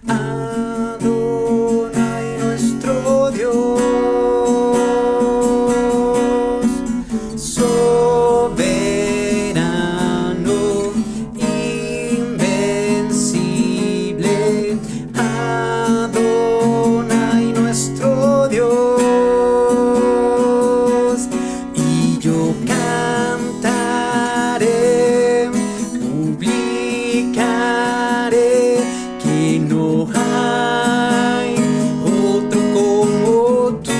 Adonai nuestro Dios, soberano, invencible. Adonai nuestro Dios, y yo cantaré, publicaré que no hay otro como tú,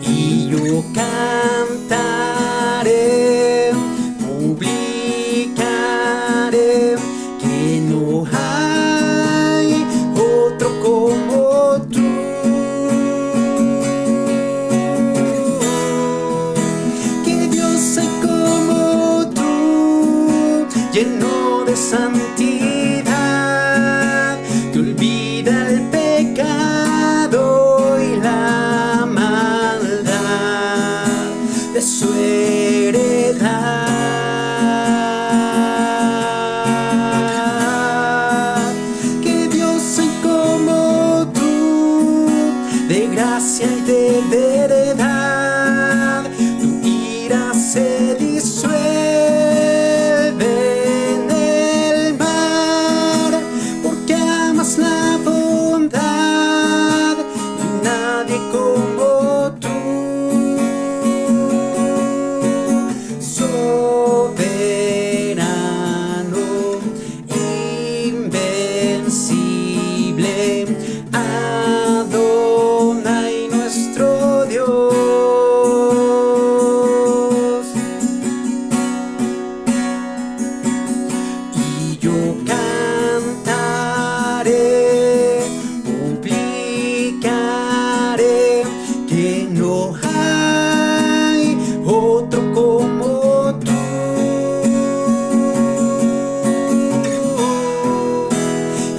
y yo cantaré, publicaré que no hay otro como tú. Que Dios hay como tú, lleno de santidad, que olvida el pecado y la maldad de su heredad. Que Dios hay como tú, de gracia y de verdad, tu ira se disuelve en el mar, porque amas la bondad, no hay nadie como tú. Soberano, invencible, Adonai nuestro Dios, y yo cantaré, publicaré que no hay otro como tú.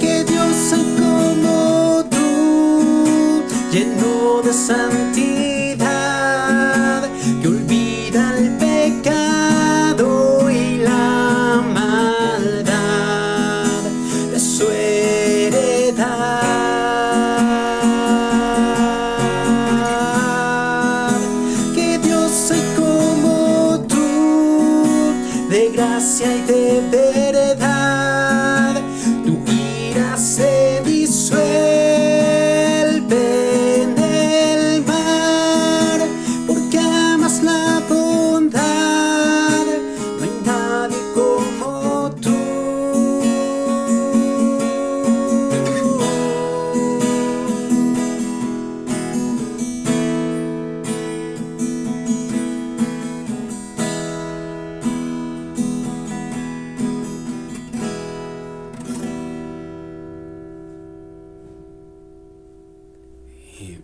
Que Dios hay como tú, lleno de santidad, que olvida el pecado y la maldad de su heredad. Que Dios hay como tú, de gracia y de verdad, tu ira se disuelve en el mar, porque amas la bondad, no hay nadie como tú.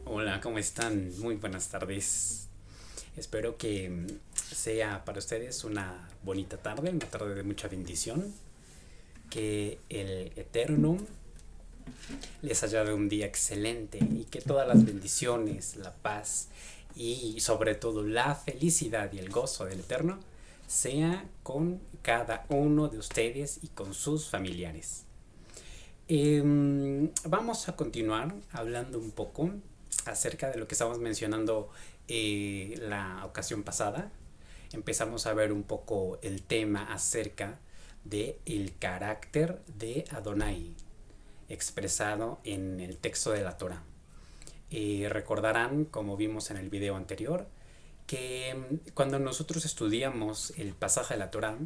Hola, ¿cómo están? Muy buenas tardes. Espero que sea para ustedes una bonita tarde, una tarde de mucha bendición. Que el Eterno les haya dado un día excelente y que todas las bendiciones, la paz y sobre todo la felicidad y el gozo del Eterno sea con cada uno de ustedes y con sus familiares. Vamos a continuar hablando un poco acerca de lo que estábamos mencionando la ocasión pasada. Empezamos a ver un poco el tema acerca de el carácter de Adonai expresado en el texto de la Torah. Recordarán, como vimos en el video anterior, que cuando nosotros estudiamos el pasaje de la Torah,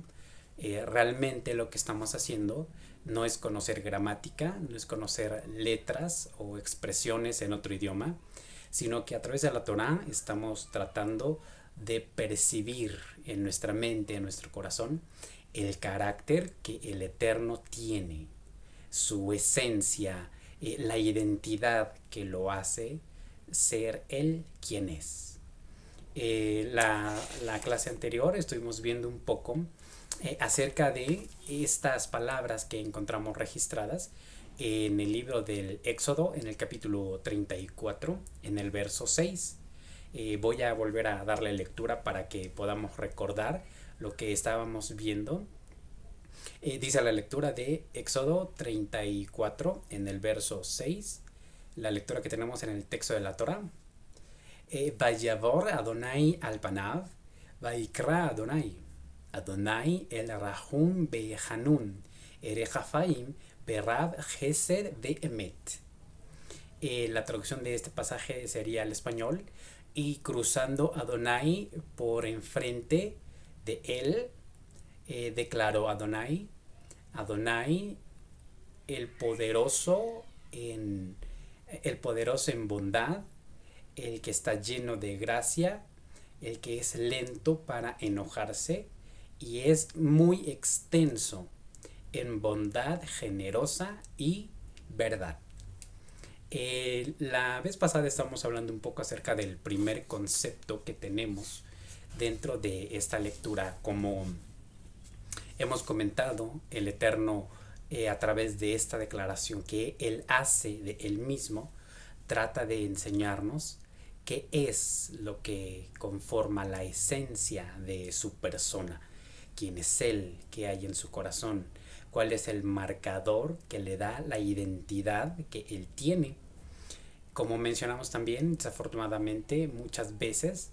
realmente lo que estamos haciendo no es conocer gramática, no es conocer letras o expresiones en otro idioma, sino que a través de la Torah estamos tratando de percibir en nuestra mente, en nuestro corazón, el carácter que el Eterno tiene, su esencia, la identidad que lo hace ser Él quien es. La clase anterior estuvimos viendo un poco acerca de estas palabras que encontramos registradas en el libro del Éxodo, en el capítulo 34, en el verso 6. Voy a volver a darle lectura para que podamos recordar lo que estábamos viendo. Dice la lectura de Éxodo 34 en el verso 6, la lectura que tenemos en el texto de la Torah. Vayavor Adonai al panav, Vaikra Adonai. Adonai el Rahum Behanun, Erejafaim Berab Gesed Beemet. La traducción de este pasaje sería al español: y cruzando Adonai por enfrente de él, declaró Adonai, Adonai el poderoso en bondad, el que está lleno de gracia, el que es lento para enojarse y es muy extenso en bondad generosa y verdad. La vez pasada estábamos hablando un poco acerca del primer concepto que tenemos dentro de esta lectura. Como hemos comentado, el Eterno, a través de esta declaración que Él hace de Él mismo, trata de enseñarnos qué es lo que conforma la esencia de su persona, quién es Él, qué hay en su corazón, cuál es el marcador que le da la identidad que Él tiene. Como mencionamos también, desafortunadamente, muchas veces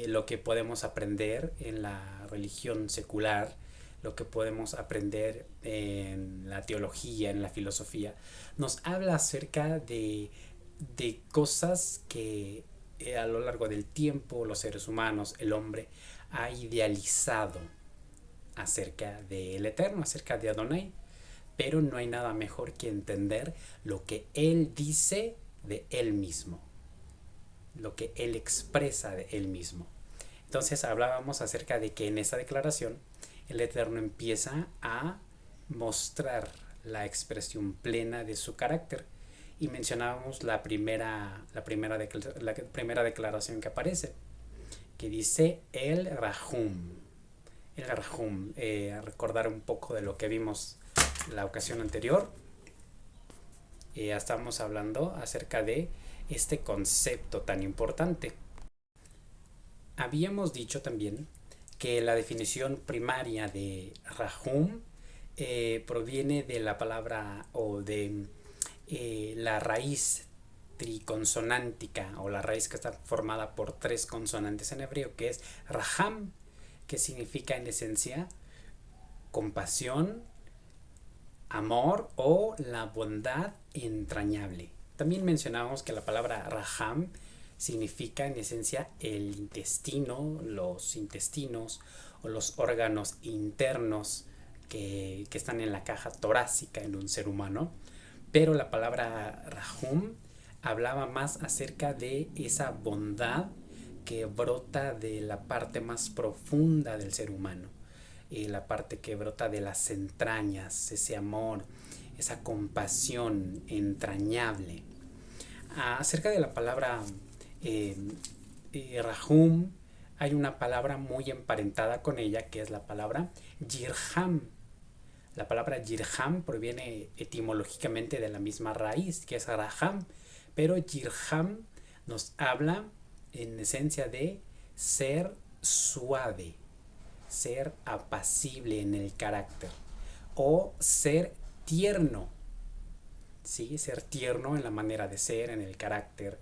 lo que podemos aprender en la religión secular, lo que podemos aprender en la teología, en la filosofía, nos habla acerca de cosas que a lo largo del tiempo los seres humanos, el hombre, ha idealizado acerca del Eterno, acerca de Adonai. Pero no hay nada mejor que entender lo que Él dice de Él mismo, lo que Él expresa de Él mismo. Entonces hablábamos acerca de que en esa declaración el Eterno empieza a mostrar la expresión plena de su carácter, y mencionábamos la primera declaración que aparece, que dice el Rahum. El Rahum, recordar un poco de lo que vimos la ocasión anterior. Estamos hablando acerca de este concepto tan importante. Habíamos dicho también que la definición primaria de Rahum proviene de la palabra o de la raíz triconsonántica, o la raíz que está formada por 3 consonantes en hebreo, que es Raham, que significa en esencia compasión, amor o la bondad entrañable. También mencionamos que la palabra Raham significa en esencia el intestino, los intestinos o los órganos internos que están en la caja torácica en un ser humano. Pero la palabra Rahum hablaba más acerca de esa bondad que brota de la parte más profunda del ser humano, la parte que brota de las entrañas, ese amor, esa compasión entrañable. Acerca de la palabra Rahum, hay una palabra muy emparentada con ella, que es la palabra Yirham. La palabra Yirham proviene etimológicamente de la misma raíz, que es Raham, pero Yirham nos habla en esencia de ser suave, ser apacible en el carácter, o ser tierno, ¿sí? Ser tierno en la manera de ser, en el carácter,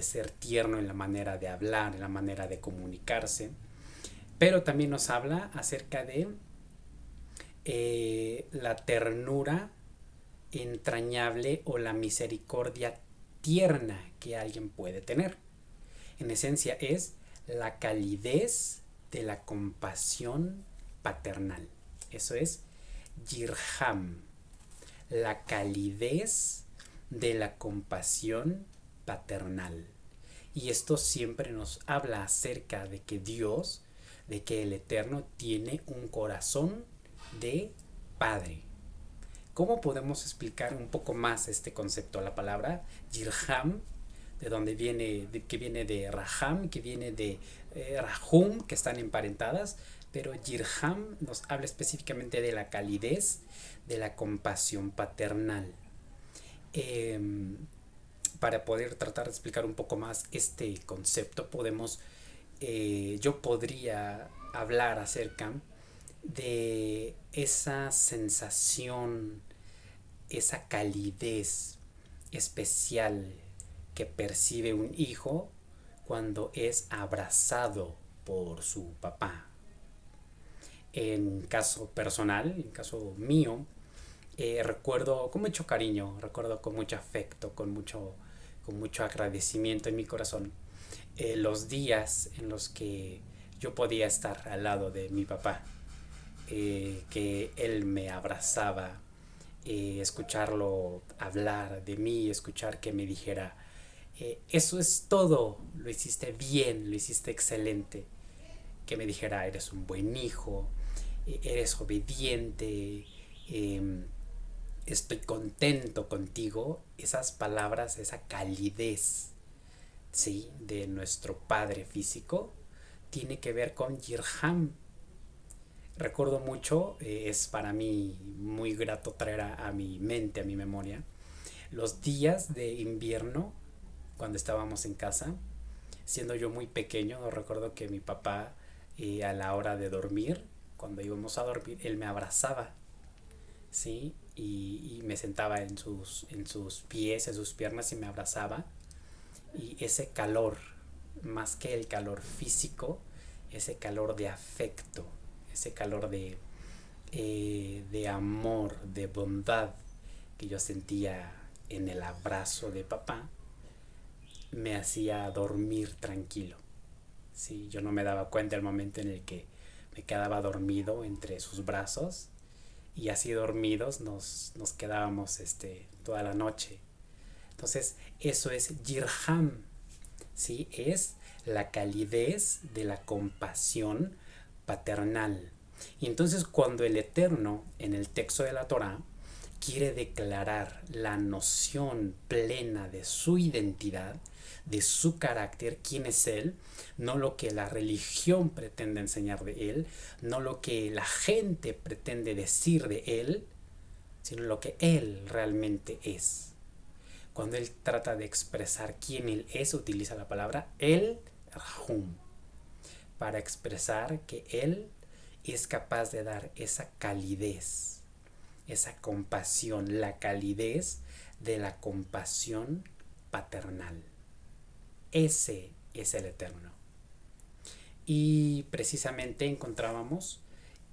ser tierno en la manera de hablar, en la manera de comunicarse. Pero también nos habla acerca de la ternura entrañable o la misericordia tierna que alguien puede tener. En esencia es la calidez de la compasión paternal. Eso es Yirham, la calidez de la compasión paternal. Y esto siempre nos habla acerca de que Dios, de que el Eterno tiene un corazón de padre. ¿Cómo podemos explicar un poco más este concepto? La palabra Yirham, de donde viene, que viene de Raham, que viene de Rahum, que están emparentadas, pero Yirham nos habla específicamente de la calidez de la compasión paternal. Para poder tratar de explicar un poco más este concepto, yo podría hablar acerca de esa sensación, esa calidez especial que percibe un hijo cuando es abrazado por su papá. En caso personal, en caso mío, recuerdo con mucho cariño, recuerdo con mucho afecto, con mucho agradecimiento en mi corazón, los días en los que yo podía estar al lado de mi papá, que él me abrazaba, escucharlo hablar de mí, escuchar que me dijera, eso es todo, lo hiciste bien, lo hiciste excelente, que me dijera, eres un buen hijo, eres obediente, eh, estoy contento contigo. Esas palabras, esa calidez, ¿sí?, de nuestro padre físico, tiene que ver con Yirham. Recuerdo mucho, es para mí muy grato traer a mi mente, a mi memoria, los días de invierno cuando estábamos en casa, siendo yo muy pequeño. Recuerdo que mi papá, a la hora de dormir, cuando íbamos a dormir, él me abrazaba, ¿sí? Y me sentaba en sus pies, en sus piernas y me abrazaba. Y ese calor, más que el calor físico, ese calor de afecto, ese calor de amor, de bondad que yo sentía en el abrazo de papá, me hacía dormir tranquilo. Sí, yo no me daba cuenta el momento en el que me quedaba dormido entre sus brazos, y así dormidos nos quedábamos toda la noche. Entonces, eso es Yirham, ¿sí? Es la calidez de la compasión paternal. Y entonces, cuando el Eterno, en el texto de la Torá, quiere declarar la noción plena de su identidad, de su carácter, quién es Él, no lo que la religión pretende enseñar de Él, no lo que la gente pretende decir de Él, sino lo que Él realmente es. Cuando Él trata de expresar quién Él es, utiliza la palabra El Rahum, para expresar que Él es capaz de dar esa calidez, esa compasión, la calidez de la compasión paternal. Ese es el Eterno. Y precisamente encontrábamos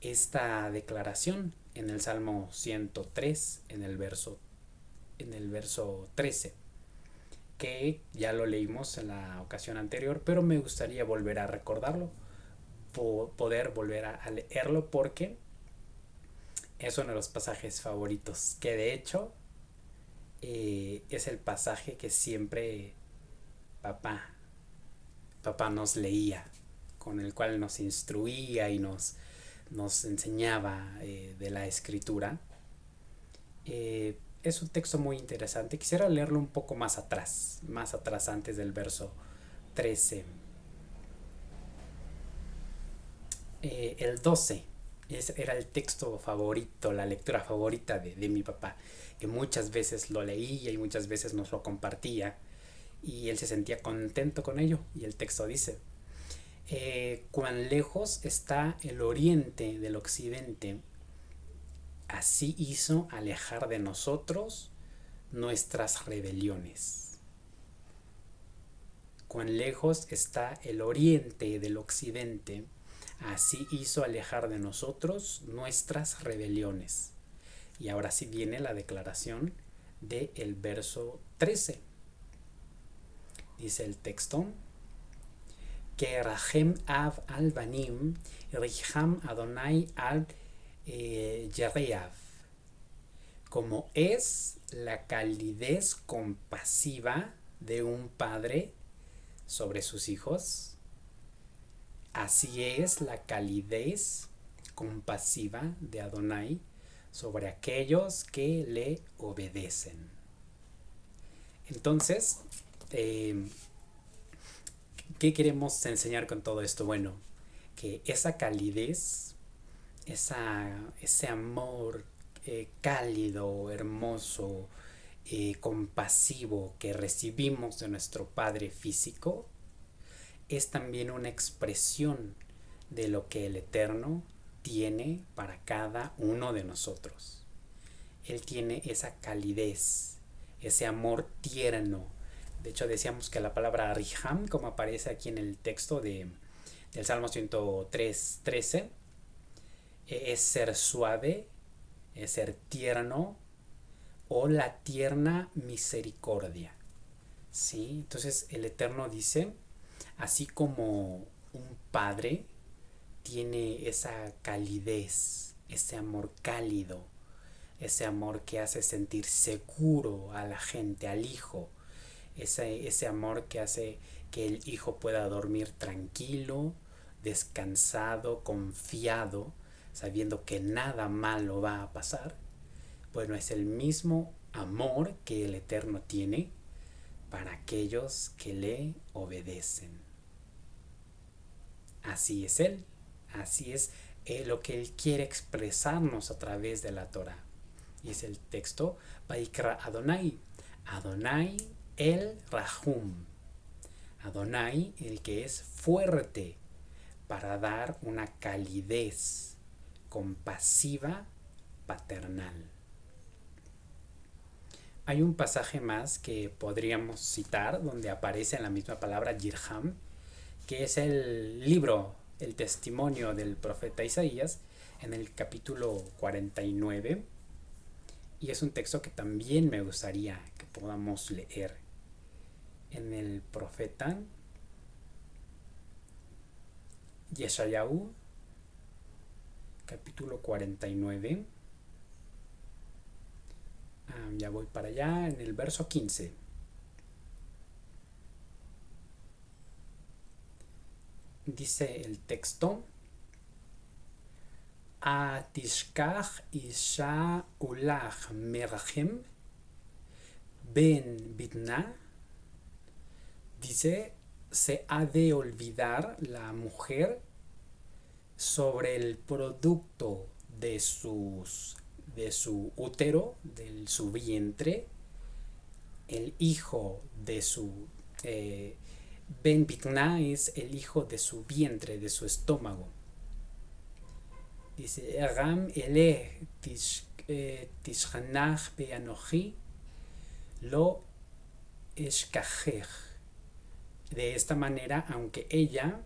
esta declaración en el Salmo 103, en el verso 13, que ya lo leímos en la ocasión anterior, pero me gustaría volver a recordarlo, poder volver a leerlo, porque es uno de los pasajes favoritos, que de hecho es el pasaje que siempre papá nos leía, con el cual nos instruía y nos enseñaba de la escritura. Es un texto muy interesante. Quisiera leerlo un poco más atrás antes del verso 13. El 12 era el texto favorito, la lectura favorita de mi papá, que muchas veces lo leía y muchas veces nos lo compartía, y él se sentía contento con ello. Y el texto dice: cuán lejos está el oriente del occidente, así hizo alejar de nosotros nuestras rebeliones. Cuán lejos está el oriente del occidente, así hizo alejar de nosotros nuestras rebeliones. Y ahora sí viene la declaración del verso 13. Dice el texto: que Rahem Av al Banim, Riham Adonai al Yereav. Como es la calidez compasiva de un padre sobre sus hijos, así es la calidez compasiva de Adonai sobre aquellos que le obedecen. Entonces, ¿qué queremos enseñar con todo esto? Bueno, que esa calidez, ese amor cálido, hermoso, compasivo que recibimos de nuestro Padre físico, es también una expresión de lo que el Eterno tiene para cada uno de nosotros. Él tiene esa calidez, ese amor tierno. De hecho, decíamos que la palabra riham, como aparece aquí en el texto del Salmo 103:13, es ser suave, es ser tierno, o la tierna misericordia. ¿Sí? Entonces el Eterno dice, así como un padre tiene esa calidez, ese amor cálido, ese amor que hace sentir seguro a la gente, al hijo, ese amor que hace que el hijo pueda dormir tranquilo, descansado, confiado, sabiendo que nada malo va a pasar. Bueno, es el mismo amor que el Eterno tiene para aquellos que le obedecen. Así es Él, así es lo que Él quiere expresarnos a través de la Torah. Y es el texto, Vaikra Adonai, Adonai el Rahum, Adonai el que es fuerte para dar una calidez compasiva paternal. Hay un pasaje más que podríamos citar donde aparece la misma palabra Yirham, que es el libro, el testimonio del profeta Isaías en el capítulo 49, y es un texto que también me gustaría que podamos leer. En el profeta Yeshayahu, capítulo 49, ya voy para allá, en el verso 15. Dice el texto, Atishkach isha ulach merachem ben bitna. Dice, se ha de olvidar la mujer sobre el producto de su útero, de su vientre, el hijo de su Ben Bitna es el hijo de su vientre, de su estómago. Dice, Ram eleh tishchanach beanochi lo eshkachech. De esta manera, aunque ella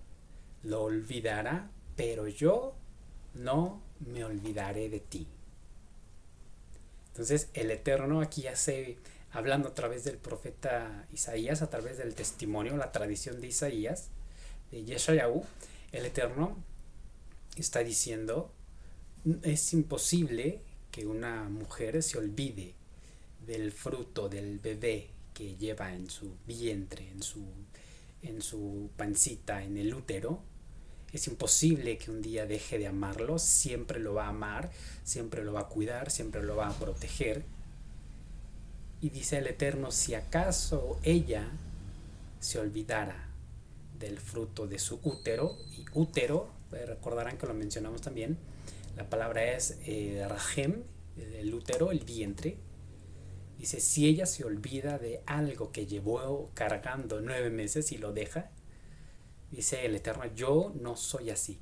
lo olvidara, pero yo no me olvidaré de ti. Entonces el Eterno aquí hace, hablando a través del profeta Isaías, a través del testimonio, la tradición de Isaías, de Yeshayahu, el Eterno está diciendo, es imposible que una mujer se olvide del fruto del bebé que lleva en su vientre, en su pancita, en el útero. Es imposible que un día deje de amarlo, siempre lo va a amar, siempre lo va a cuidar, siempre lo va a proteger. Y dice el Eterno, si acaso ella se olvidara del fruto de su útero, y útero, recordarán que lo mencionamos también, la palabra es rajem, el útero, el vientre. Dice, si ella se olvida de algo que llevó cargando 9 meses y lo deja, dice el Eterno, yo no soy así.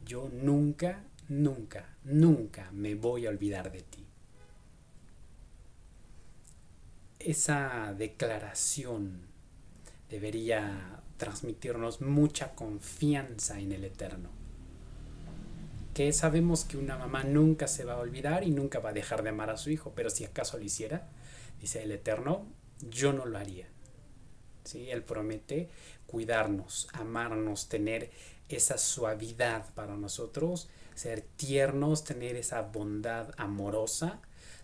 Yo nunca, nunca, nunca me voy a olvidar de ti. Esa declaración debería transmitirnos mucha confianza en el Eterno. Que sabemos que una mamá nunca se va a olvidar y nunca va a dejar de amar a su hijo, pero si acaso lo hiciera, dice el Eterno, yo no lo haría. ¿Sí? Él promete cuidarnos, amarnos, tener esa suavidad para nosotros, ser tiernos, tener esa bondad amorosa,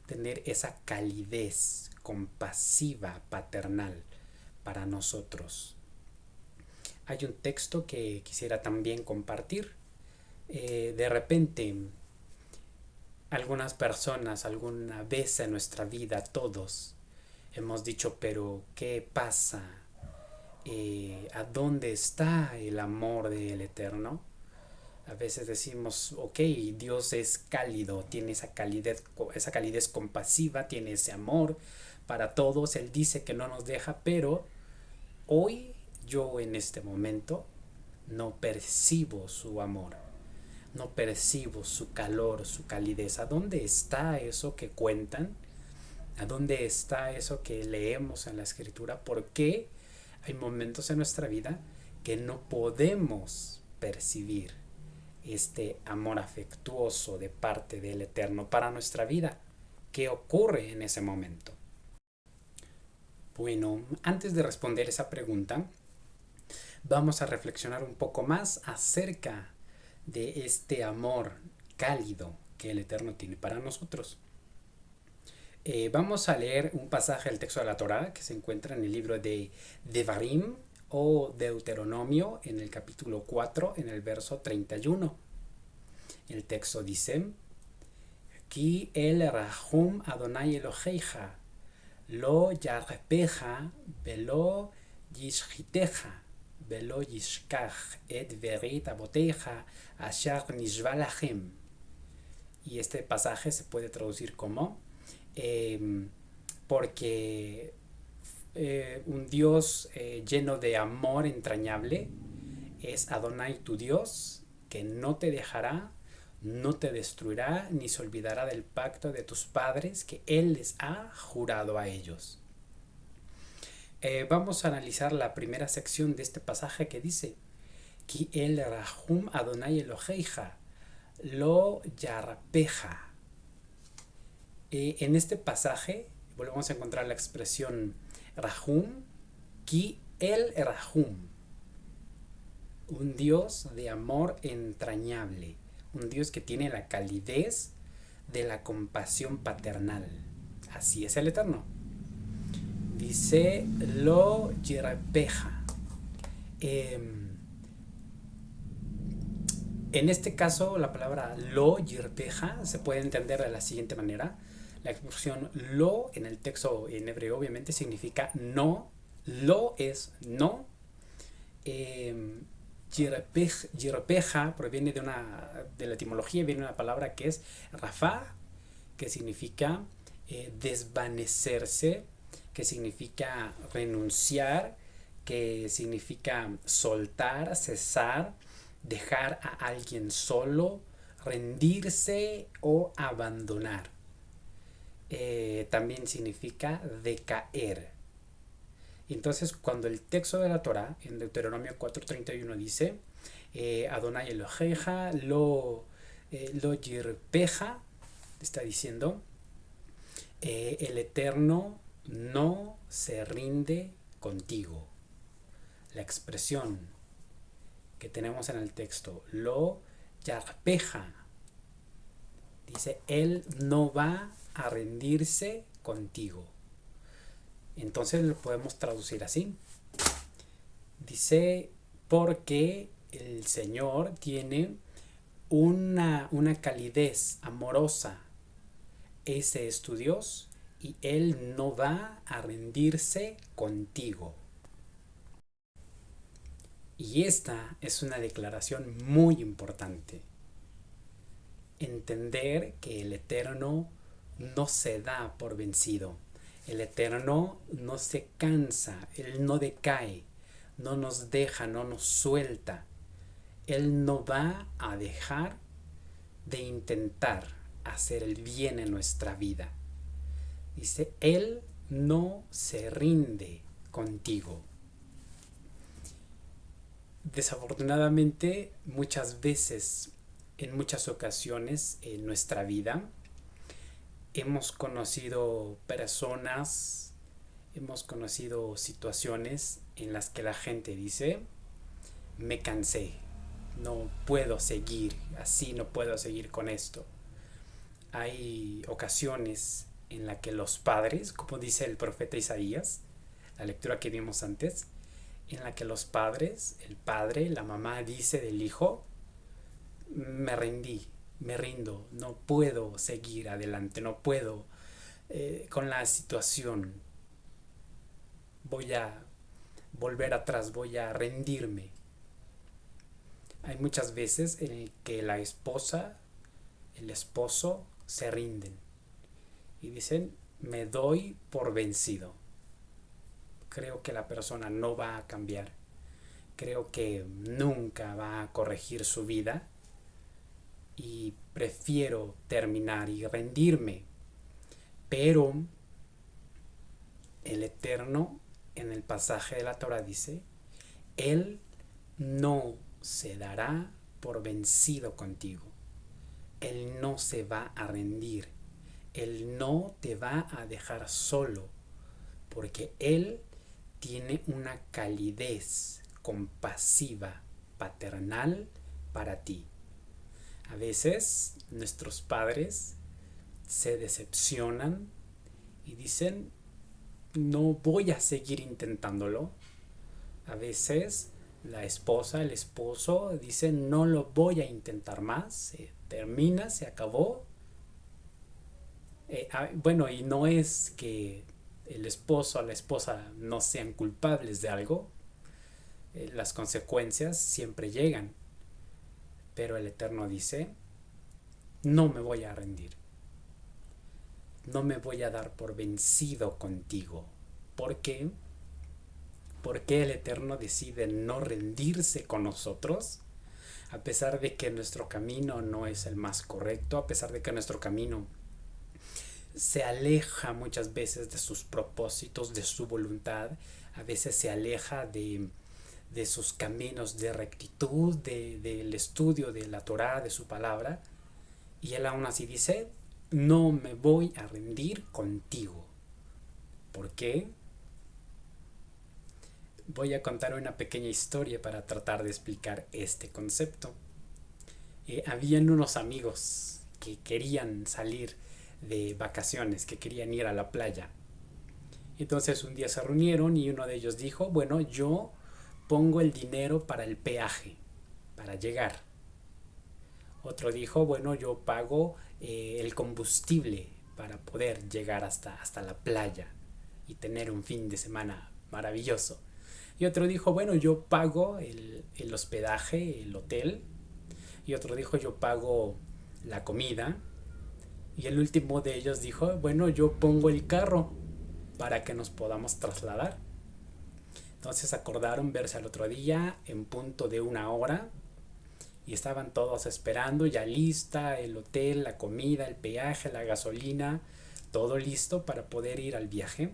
tener esa calidez compasiva, paternal para nosotros. Hay un texto que quisiera también compartir. De repente, algunas personas, alguna vez en nuestra vida, todos hemos dicho, pero ¿qué pasa? ¿A dónde está el amor del Eterno? A veces decimos, ok, Dios es cálido, tiene esa calidez compasiva, tiene ese amor para todos, Él dice que no nos deja, pero hoy yo en este momento no percibo su amor. no percibo su calor, su calidez. ¿A dónde está eso que cuentan? ¿A dónde está eso que leemos en la escritura? ¿Por qué hay momentos en nuestra vida que no podemos percibir este amor afectuoso de parte del Eterno para nuestra vida? ¿Qué ocurre en ese momento? Bueno, antes de responder esa pregunta, vamos a reflexionar un poco más acerca de este amor cálido que el Eterno tiene para nosotros. Vamos a leer un pasaje del texto de la Torá que se encuentra en el libro de Devarim o Deuteronomio en el capítulo 4 en el verso 31. El texto dice: Ki el rahum Adonai Elohecha lo yarpeja velo yishchiteja velo yishkach et verit aboteja asher nishva lachem. Y este pasaje se puede traducir como porque un Dios lleno de amor entrañable es Adonai tu Dios, que no te dejará, no te destruirá, ni se olvidará del pacto de tus padres que Él les ha jurado a ellos. Vamos a analizar la primera sección de este pasaje que dice: Ki el rahum Adonai Elohecha lo yarpeja. En este pasaje volvemos a encontrar la expresión rahum, ki el rahum, un Dios de amor entrañable, un Dios que tiene la calidez de la compasión paternal. Así es el Eterno. Dice lo yarpeja. En este caso, la palabra lo yirpeja se puede entender de la siguiente manera. La expresión lo en el texto en hebreo obviamente significa no. Lo es no. Yirpeja proviene de la etimología, viene de una palabra que es rafa, que significa desvanecerse, que significa renunciar, que significa soltar, cesar, dejar a alguien solo, rendirse o abandonar. También significa decaer. Entonces, cuando el texto de la Torá en Deuteronomio 4:31 dice Adonai Elohecha lo yirpeja, está diciendo el Eterno no se rinde contigo. La expresión que tenemos en el texto lo yarpeja dice: Él no va a rendirse contigo. Entonces lo podemos traducir así. Dice: porque el Señor tiene una calidez amorosa. Ese es tu Dios y Él no va a rendirse contigo. Y esta es una declaración muy importante. Entender que el Eterno no se da por vencido. El Eterno no se cansa, Él no decae, no nos deja, no nos suelta. Él no va a dejar de intentar hacer el bien en nuestra vida. Dice: Él no se rinde contigo. Desafortunadamente, muchas veces, en muchas ocasiones en nuestra vida, hemos conocido personas, hemos conocido situaciones en las que la gente dice: me cansé, no puedo seguir así, no puedo seguir con esto. Hay ocasiones en las que los padres, como dice el profeta Isaías, la lectura que vimos antes, en la que los padres, el padre, la mamá dice del hijo: me rendí, me rindo, no puedo seguir adelante, no puedo con la situación, voy a volver atrás, voy a rendirme. Hay muchas veces en que la esposa, el esposo se rinden y dicen: me doy por vencido. Creo que la persona no va a cambiar. Creo que nunca va a corregir su vida. y prefiero terminar y rendirme. Pero el Eterno en el pasaje de la Torah dice, Él no se dará por vencido contigo. Él no se va a rendir. Él no te va a dejar solo, porque Él tiene una calidez compasiva, paternal para ti. A veces nuestros padres se decepcionan y dicen, no voy a seguir intentándolo. A veces la esposa, el esposo dice, no lo voy a intentar más, se termina, se acabó. Bueno, y no es que el esposo o la esposa no sean culpables de algo, las consecuencias siempre llegan, pero el Eterno dice, no me voy a rendir, no me voy a dar por vencido contigo. ¿Por qué? ¿Por qué el Eterno decide no rendirse con nosotros? A pesar de que nuestro camino no es el más correcto, a pesar de que nuestro camino se aleja muchas veces de sus propósitos, de su voluntad, a veces se aleja de sus caminos de rectitud, del estudio de la Torá, de su palabra, y Él aún así dice, no me voy a rendir contigo. ¿Por qué? Voy a contar una pequeña historia para tratar de explicar este concepto. Habían unos amigos que querían salir de vacaciones, que querían ir a la playa. Entonces un día se reunieron y uno de ellos dijo, bueno, yo pongo el dinero para el peaje, para llegar. Otro dijo, bueno, yo pago el combustible para poder llegar hasta la playa y tener un fin de semana maravilloso. Y otro dijo, bueno, yo pago el hospedaje, el hotel. Y otro dijo, yo pago la comida. Y el último de ellos dijo, bueno, yo pongo el carro para que nos podamos trasladar. Entonces acordaron verse al otro día en punto de 1 hora. Y estaban todos esperando, ya lista, el hotel, la comida, el peaje, la gasolina, todo listo para poder ir al viaje.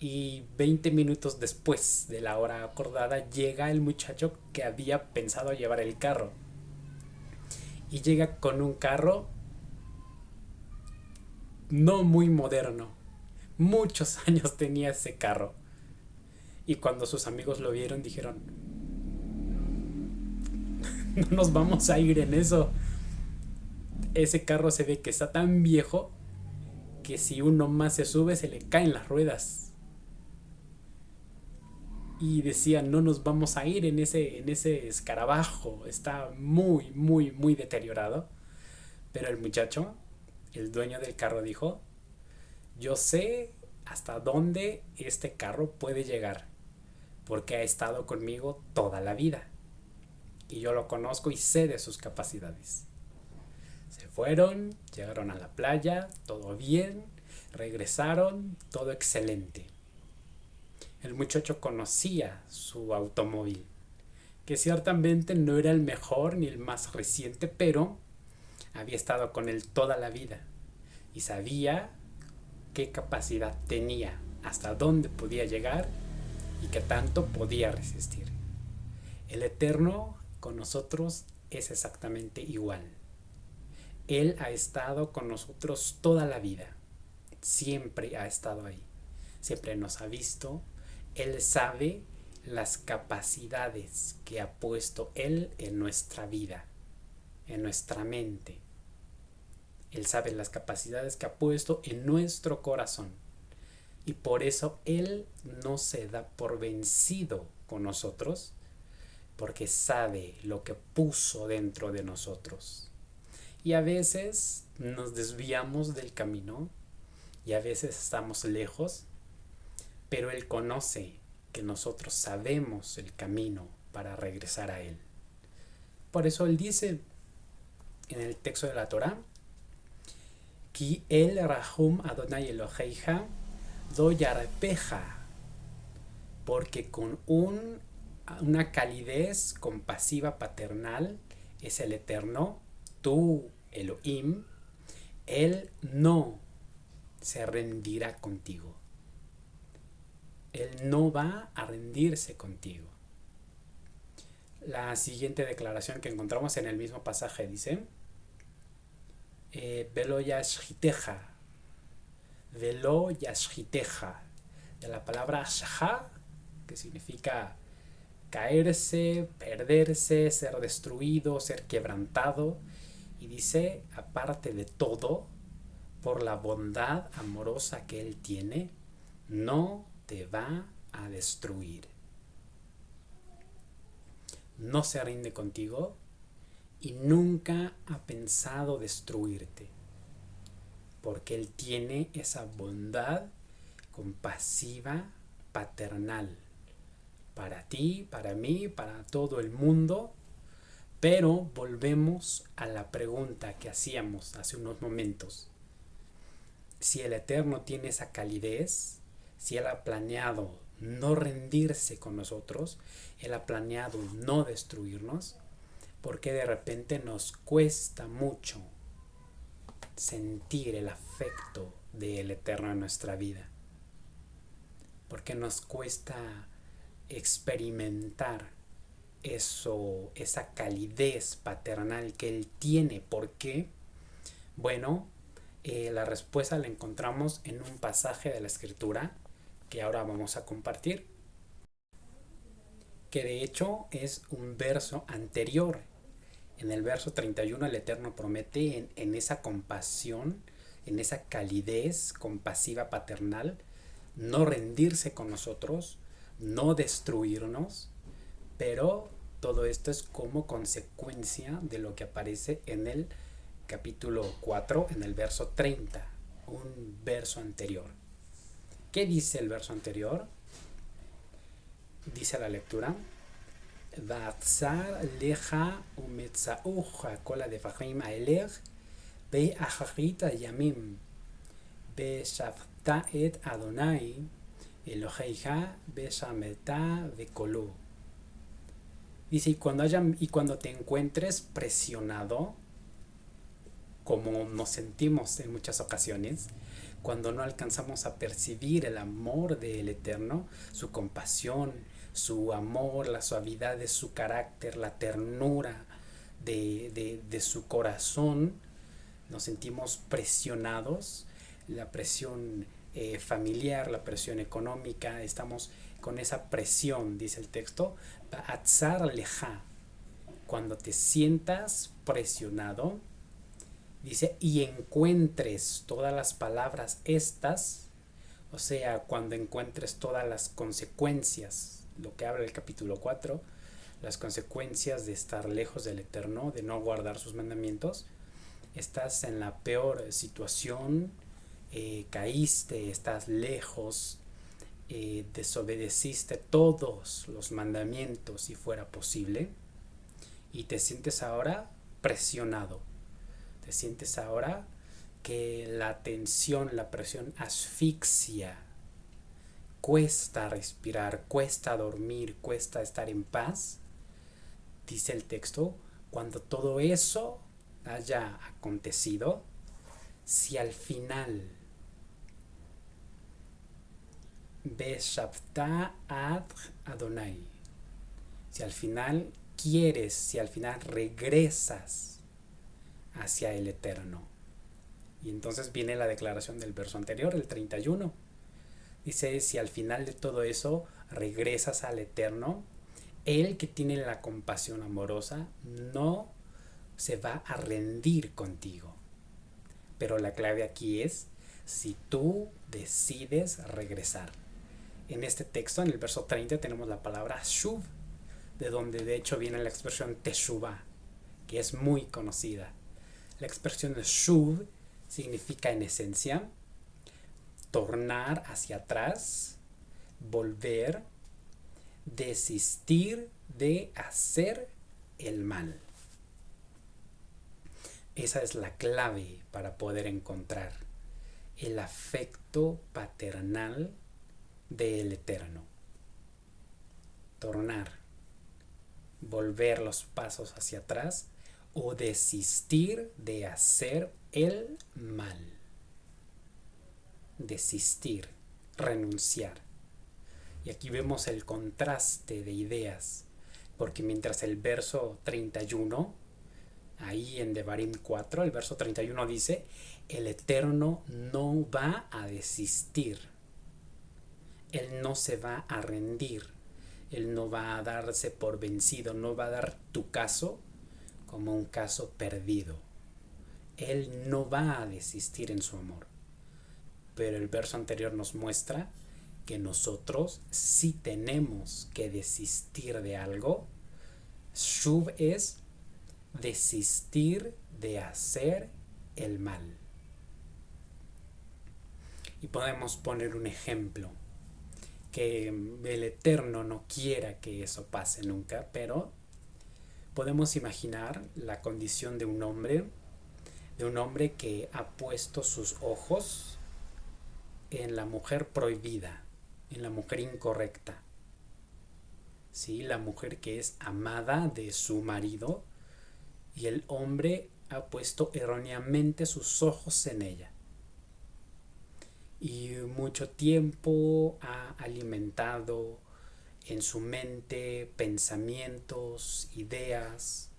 Y 20 minutos después de la hora acordada llega el muchacho que había pensado llevar el carro. Y llega con un carro no muy moderno. Muchos años tenía ese carro. Y cuando sus amigos lo vieron dijeron, no nos vamos a ir en eso. Ese carro se ve que está tan viejo que si uno más se sube se le caen las ruedas. Y decían, no nos vamos a ir en ese escarabajo, está muy, muy, muy deteriorado. Pero el muchacho, el dueño del carro, dijo, yo sé hasta dónde este carro puede llegar, porque ha estado conmigo toda la vida. Y yo lo conozco y sé de sus capacidades. Se fueron, llegaron a la playa, todo bien, regresaron, todo excelente. El muchacho conocía su automóvil, que ciertamente no era el mejor ni el más reciente, pero había estado con él toda la vida y sabía qué capacidad tenía, hasta dónde podía llegar y qué tanto podía resistir. El Eterno con nosotros es exactamente igual. Él ha estado con nosotros toda la vida, siempre ha estado ahí, siempre nos ha visto. Él sabe las capacidades que ha puesto Él en nuestra vida, en nuestra mente. Él sabe las capacidades que ha puesto en nuestro corazón. Y por eso Él no se da por vencido con nosotros, porque sabe lo que puso dentro de nosotros. Y a veces nos desviamos del camino, y a veces estamos lejos, pero Él conoce que nosotros sabemos el camino para regresar a Él. Por eso Él dice en el texto de la Torá, Ki el rahum Adonai Eloheija do yarpeja, porque con una calidez compasiva paternal es el Eterno, tú, Elohim, Él no se rendirá contigo. Él no va a rendirse contigo. La siguiente declaración que encontramos en el mismo pasaje dice: Velo yashiteja, velo yashiteja, de la palabra shaha, que significa caerse, perderse, ser destruido, ser quebrantado. Y dice, aparte de todo, por la bondad amorosa que Él tiene, no te va a destruir. No se rinde contigo y nunca ha pensado destruirte, porque Él tiene esa bondad compasiva, paternal, para ti, para mí, para todo el mundo. Pero volvemos a la pregunta que hacíamos hace unos momentos. Si el Eterno tiene esa calidez, si Él ha planeado no rendirse con nosotros, Él ha planeado no destruirnos, ¿por qué de repente nos cuesta mucho sentir el afecto del Eterno en nuestra vida? ¿Por qué nos cuesta experimentar eso, esa calidez paternal que Él tiene? ¿Por qué? Bueno, la respuesta la encontramos en un pasaje de la Escritura que ahora vamos a compartir, que de hecho es un verso anterior. En el verso 31 el Eterno promete en esa compasión, en esa calidez compasiva paternal, no rendirse con nosotros, no destruirnos, pero todo esto es como consecuencia de lo que aparece en el capítulo 4, en el verso 30, un verso anterior. ¿Qué dice el verso anterior? Dice la lectura: Va'atzar leja umetzauja kol hadevachim haelech be'acharit hayamim be'shavta et Adonai Eloheija be'shameta ve'kolo. Dice, y cuando te encuentres presionado, como nos sentimos en muchas ocasiones, cuando no alcanzamos a percibir el amor del Eterno, su compasión, su amor, la suavidad de su carácter, la ternura de su corazón, nos sentimos presionados, la presión familiar, la presión económica, estamos con esa presión, dice el texto, Ba'atzar leja, cuando te sientas presionado, dice, y encuentres todas las palabras estas, o sea, cuando encuentres todas las consecuencias, lo que habla el capítulo 4, las consecuencias de estar lejos del Eterno, de no guardar sus mandamientos, estás en la peor situación, caíste, estás lejos, desobedeciste todos los mandamientos si fuera posible, y te sientes ahora presionado. Te sientes ahora que la tensión, la presión asfixia, cuesta respirar, cuesta dormir, cuesta estar en paz. Dice el texto, cuando todo eso haya acontecido, si al final Beshavta ad Adonai, si al final quieres, si al final regresas hacia el Eterno. Y entonces viene la declaración del verso anterior, el 31. Dice, si al final de todo eso regresas al Eterno, Él que tiene la compasión amorosa no se va a rendir contigo. Pero la clave aquí es si tú decides regresar. En este texto, en el verso 30, tenemos la palabra shuv, de donde de hecho viene la expresión teshuvah, que es muy conocida. La expresión shuv significa en esencia tornar hacia atrás, volver, desistir de hacer el mal. Esa es la clave para poder encontrar el afecto paternal del Eterno. Tornar, volver los pasos hacia atrás, o desistir de hacer el mal. Desistir, renunciar. Y aquí vemos el contraste de ideas, porque mientras el verso 31, ahí en Devarim 4, el verso 31 dice, el Eterno no va a desistir, Él no se va a rendir, Él no va a darse por vencido, no va a dar tu caso como un caso perdido. Él no va a desistir en su amor. Pero el verso anterior nos muestra que nosotros sí tenemos que desistir de algo. Shuv es desistir de hacer el mal. Y podemos poner un ejemplo, que el Eterno no quiera que eso pase nunca, pero podemos imaginar la condición de un hombre que ha puesto sus ojos en la mujer prohibida, en la mujer incorrecta. ¿Sí? La mujer que es amada de su marido, y el hombre ha puesto erróneamente sus ojos en ella. Y mucho tiempo ha alimentado en su mente pensamientos, ideas,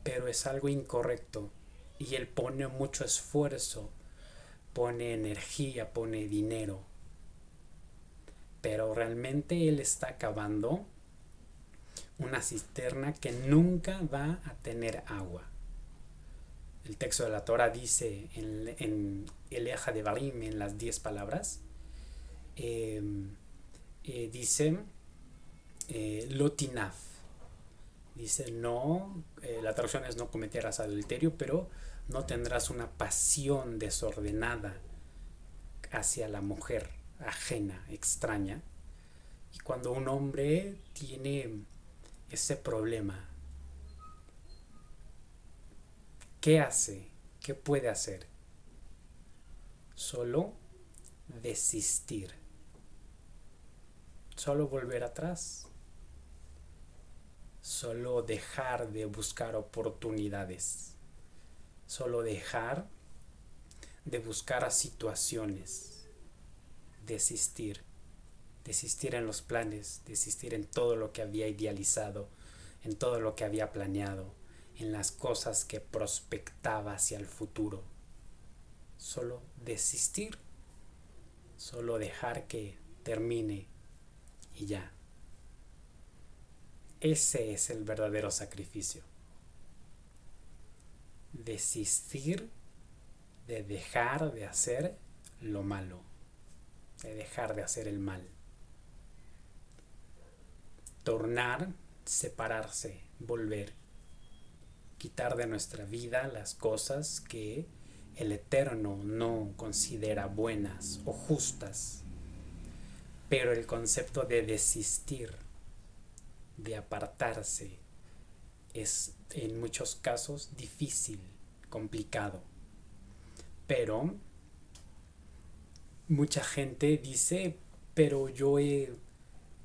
pero es algo incorrecto. Y él pone mucho esfuerzo, pone energía, pone dinero, pero realmente él está cavando una cisterna que nunca va a tener agua. El texto de la Torah dice en Eleja de Barim, en las 10 palabras, dice Lotinaf. Dice no, la traducción es no cometerás adulterio, pero no tendrás una pasión desordenada hacia la mujer ajena, extraña. Y cuando un hombre tiene ese problema, ¿qué hace? ¿Qué puede hacer? Solo desistir. Solo volver atrás. Solo dejar de buscar oportunidades. Solo dejar de buscar a situaciones. Desistir. Desistir en los planes. Desistir en todo lo que había idealizado. En todo lo que había planeado. En las cosas que prospectaba hacia el futuro. Solo desistir. Solo dejar que termine y ya. Ese es el verdadero sacrificio. Desistir de dejar de hacer lo malo, de dejar de hacer el mal. Tornar, separarse, volver. Quitar de nuestra vida las cosas que el Eterno no considera buenas o justas. Pero el concepto de desistir, de apartarse, es en muchos casos difícil, complicado. Pero mucha gente dice, pero yo he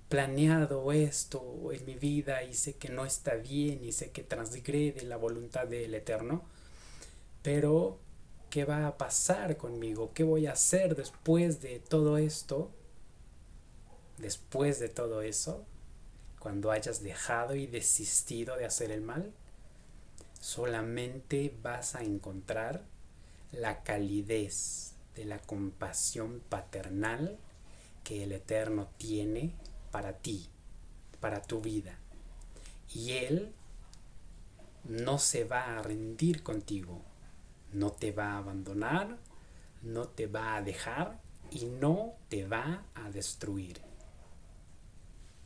planeado esto en mi vida y sé que no está bien y sé que transgrede la voluntad del Eterno, pero ¿qué va a pasar conmigo? ¿Qué voy a hacer después de todo esto? Después de todo eso, cuando hayas dejado y desistido de hacer el mal, solamente vas a encontrar la calidez de la compasión paternal que el Eterno tiene para ti, para tu vida. Y Él no se va a rendir contigo, no te va a abandonar, no te va a dejar y no te va a destruir.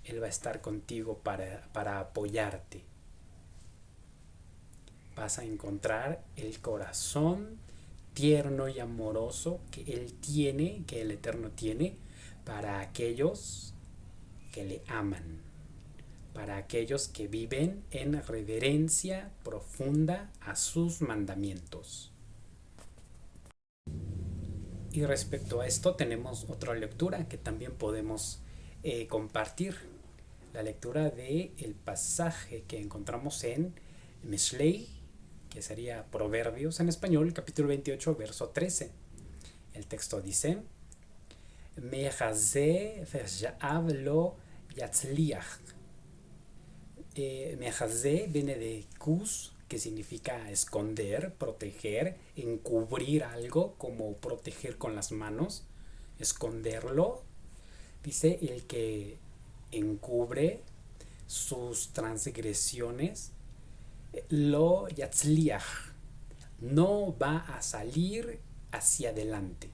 Él va a estar contigo para apoyarte. Vas a encontrar el corazón tierno y amoroso que Él tiene, que el Eterno tiene, para aquellos que le aman, para aquellos que viven en reverencia profunda a sus mandamientos. Y respecto a esto tenemos otra lectura que también podemos compartir. La lectura del pasaje que encontramos en Mishlei, que sería Proverbios en español, capítulo 28, verso 13. El texto dice: Mejazé ve'sha'av lo yatzliach. Mejazé viene de kus, que significa esconder, proteger, encubrir algo, como proteger con las manos, esconderlo. Dice: el que encubre sus transgresiones, lo yatzliach, no va a salir hacia adelante.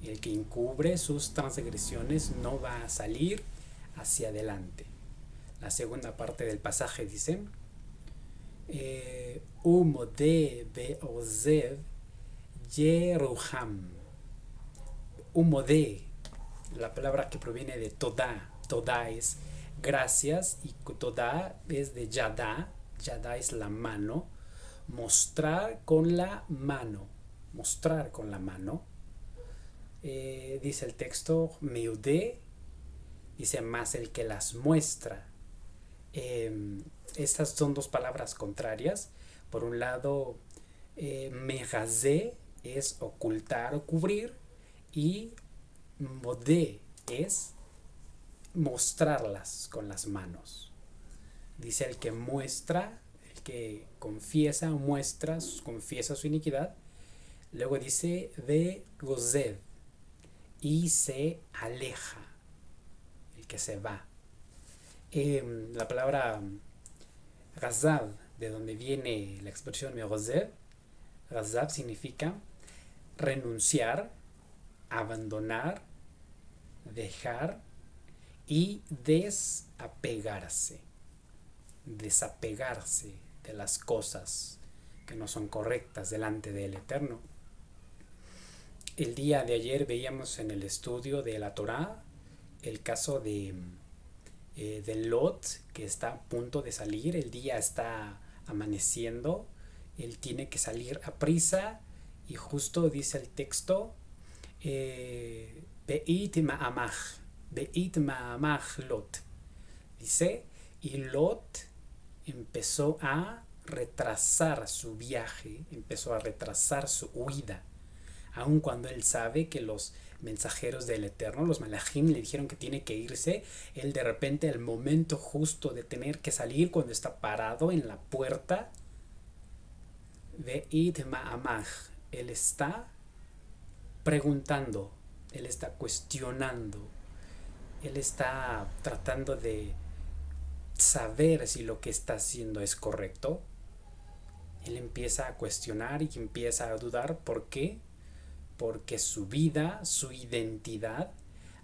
El que encubre sus transgresiones no va a salir hacia adelante. La segunda parte del pasaje dice: Umode be'ozev yeruham. Umode, la palabra que proviene de Todá. Todá es gracias, y Todá es de Yadá. Yadá es la mano. Mostrar con la mano. Mostrar con la mano. Dice el texto: Meudé, dice más el que las muestra. Estas son dos palabras contrarias. Por un lado, mejazé es ocultar o cubrir, y modé es mostrarlas con las manos. Dice: el que muestra, el que confiesa o muestra, confiesa su iniquidad. Luego dice: ve gozed, y se aleja, el que se va. La palabra gazab, de donde viene la expresión me'ozev, gazab significa renunciar, abandonar, dejar y desapegarse. Desapegarse de las cosas que no son correctas delante del Eterno. El día de ayer veíamos en el estudio de la Torá el caso de Lot, que está a punto de salir. El día está amaneciendo, él tiene que salir a prisa, y justo dice el texto: Beit ma'amach Lot. Dice: y Lot empezó a retrasar su viaje, empezó a retrasar su huida, aun cuando él sabe que los mensajeros del Eterno, los malajim, le dijeron que tiene que irse. Él, de repente, al momento justo de tener que salir, cuando está parado en la puerta, Beit ma'amach, él está preguntando, él está cuestionando, él está tratando de saber si lo que está haciendo es correcto. Él empieza a cuestionar y empieza a dudar. ¿Por qué? Porque su vida, su identidad,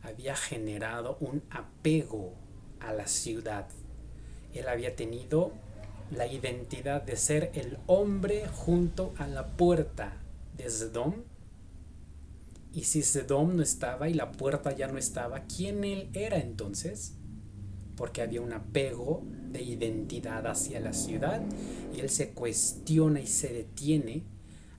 había generado un apego a la ciudad. Él había tenido la identidad de ser el hombre junto a la puerta de Sedom. Y si Sedom no estaba y la puerta ya no estaba, ¿quién él era entonces? Porque había un apego de identidad hacia la ciudad, y él se cuestiona y se detiene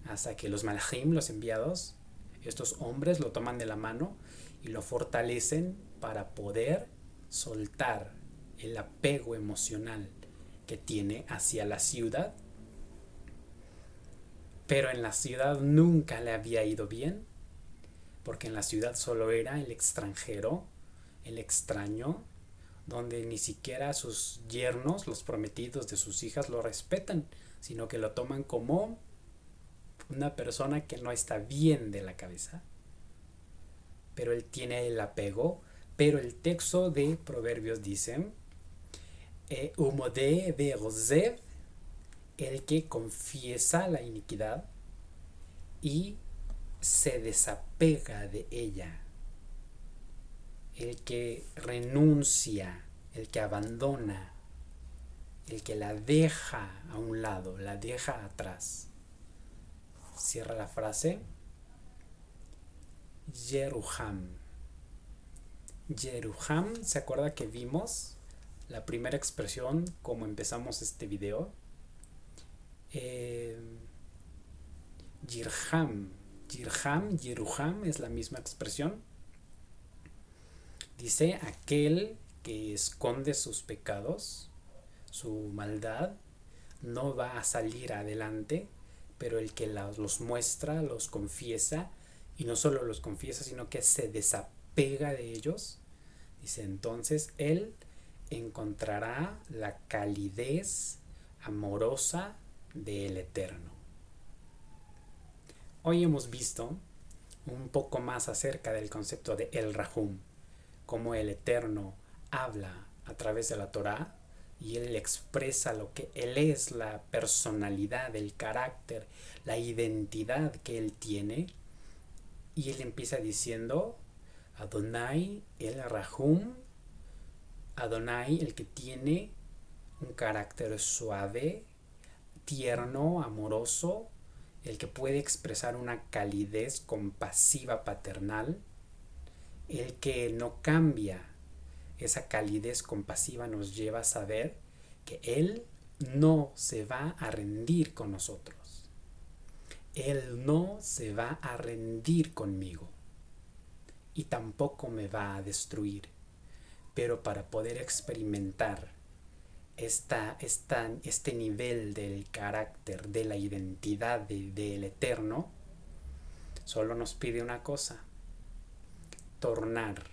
hasta que los malajim, los enviados, estos hombres, lo toman de la mano y lo fortalecen para poder soltar el apego emocional que tiene hacia la ciudad. Pero en la ciudad nunca le había ido bien, porque en la ciudad solo era el extranjero, el extraño, donde ni siquiera sus yernos, los prometidos de sus hijas, lo respetan, sino que lo toman como una persona que no está bien de la cabeza. Pero él tiene el apego. Pero el texto de Proverbios dice: Umode be'ozev, el que confiesa la iniquidad y se desapega de ella, el que renuncia, el que abandona, el que la deja a un lado, la deja atrás. Cierra la frase: Yeruham. Yeruham, ¿se acuerda que vimos la primera expresión como empezamos este video? Yirham, Yeruham es la misma expresión. Dice: aquel que esconde sus pecados su maldad, no va a salir adelante, pero el que los muestra, los confiesa, y no solo los confiesa, sino que se desapega de ellos, dice, entonces él encontrará la calidez amorosa del Eterno. Hoy hemos visto un poco más acerca del concepto de El Rahum, cómo el Eterno habla a través de la Torá y él expresa lo que él es, la personalidad, el carácter, la identidad que él tiene, y él empieza diciendo Adonai el Rahum, Adonai el que tiene un carácter suave, tierno, amoroso, el que puede expresar una calidez compasiva paternal, el que no cambia. Esa calidez compasiva nos lleva a saber que Él no se va a rendir con nosotros. Él no se va a rendir conmigo y tampoco me va a destruir. Pero para poder experimentar este nivel del carácter, de la identidad del Eterno, solo nos pide una cosa: tornar,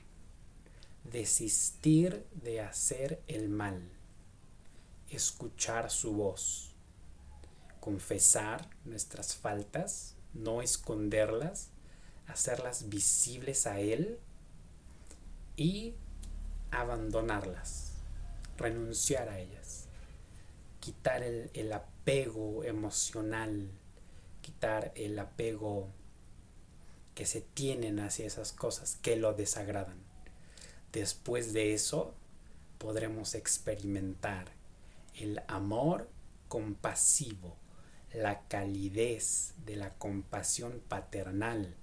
desistir de hacer el mal, escuchar su voz, confesar nuestras faltas, no esconderlas, hacerlas visibles a Él y abandonarlas, renunciar a ellas, quitar el apego emocional, quitar el apego que se tienen hacia esas cosas que lo desagradan. Después de eso podremos experimentar el amor compasivo, la calidez de la compasión paternal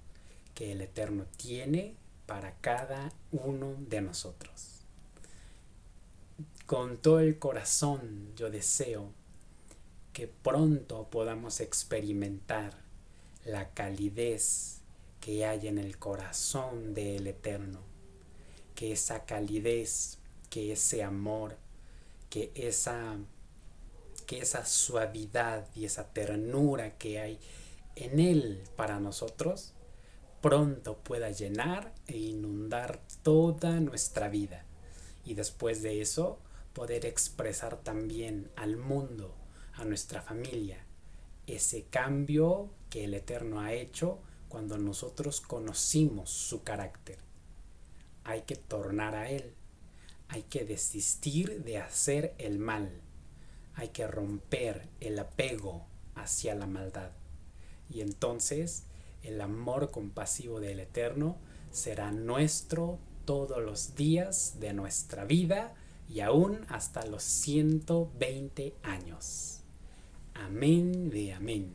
que el Eterno tiene para cada uno de nosotros. Con todo el corazón yo deseo que pronto podamos experimentar la calidez que hay en el corazón del Eterno, que esa calidez, que ese amor, que esa suavidad y esa ternura que hay en Él para nosotros pronto pueda llenar e inundar toda nuestra vida, y después de eso poder expresar también al mundo, a nuestra familia, ese cambio que el Eterno ha hecho cuando nosotros conocimos su carácter. Hay que tornar a Él, hay que desistir de hacer el mal, hay que romper el apego hacia la maldad, y entonces el amor compasivo del Eterno será nuestro todos los días de nuestra vida y aún hasta los 120 años. Amén de amén.